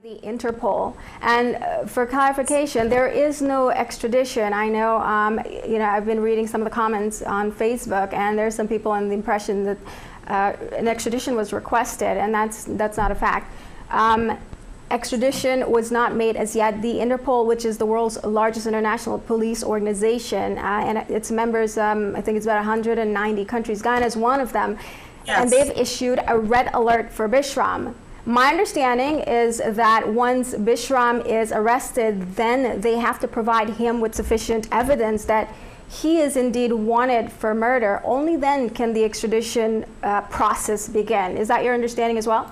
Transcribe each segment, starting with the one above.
The Interpol, and for clarification, there is no extradition. I know, I've been reading some of the comments on Facebook, and there's some people in the impression that an extradition was requested, and that's not a fact. Extradition was not made as yet. The Interpol, which is the world's largest international police organization, and its members, I think it's about 190 countries. Guyana is one of them, yes. And they've issued a red alert for Bisram. My understanding is that once Bisram is arrested, then they have to provide him with sufficient evidence that he is indeed wanted for murder. Only then can the extradition process begin. Is that your understanding as well?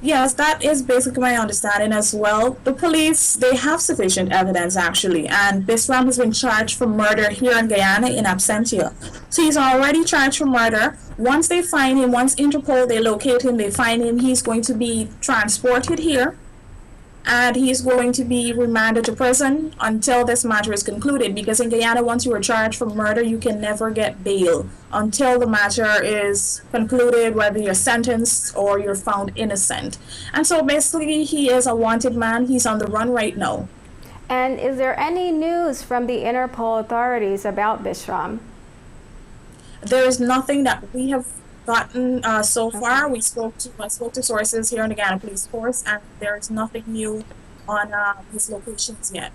Yes, that is basically my understanding as well. The police, they have sufficient evidence actually, and Bisram has been charged for murder here in Guyana in absentia. So he's already charged for murder. Once they find him, once Interpol, they locate him, they find him, he's going to be transported here, and he's going to be remanded to prison until this matter is concluded, because in Guyana, once you are charged for murder, you can never get bail until the matter is concluded, whether you're sentenced or you're found innocent. And so basically, he is a wanted man. He's on the run right now. And is there any news from the Interpol authorities about Bisram? There is nothing that we have gotten so far. I spoke to sources here in the Guyana Police Force, and there is nothing new on his locations yet.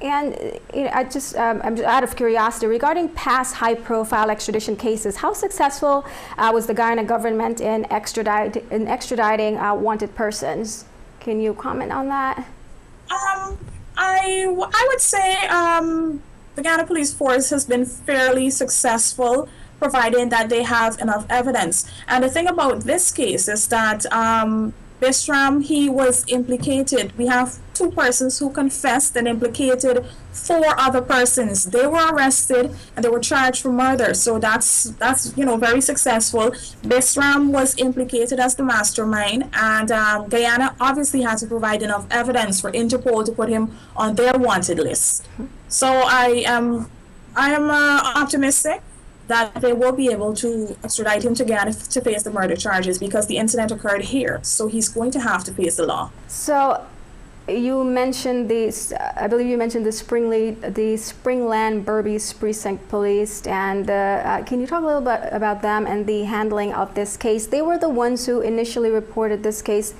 And I'm just out of curiosity, regarding past high-profile extradition cases, how successful was the Guyana government in extraditing wanted persons? Can you comment on that? I would say the Guyana Police Force has been fairly successful, providing that they have enough evidence. And the thing about this case is that Bisram, he was implicated. We have 2 persons who confessed and implicated 4 other persons. They were arrested and they were charged for murder. So that's very successful. Bisram was implicated as the mastermind, and Guyana obviously had to provide enough evidence for Interpol to put him on their wanted list. So I am optimistic that they will be able to extradite him to Guyana to face the murder charges, because the incident occurred here, so he's going to have to face the law. So you mentioned I believe you mentioned the Springland Berbice Precinct Police, and can you talk a little bit about them and the handling of this case? They were the ones who initially reported this case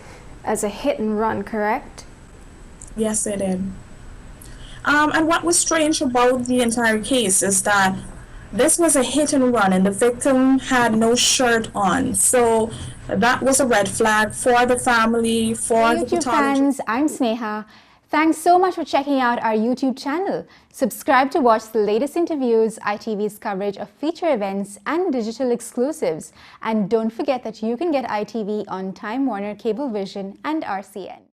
as a hit and run, correct? Yes, they did. And what was strange about the entire case is that this was a hit and run, and the victim had no shirt on. So that was a red flag for the family, for the YouTube fans, I'm Sneha. Thanks so much for checking out our YouTube channel. Subscribe to watch the latest interviews, ITV's coverage of feature events, and digital exclusives. And don't forget that you can get ITV on Time Warner Cablevision and RCN.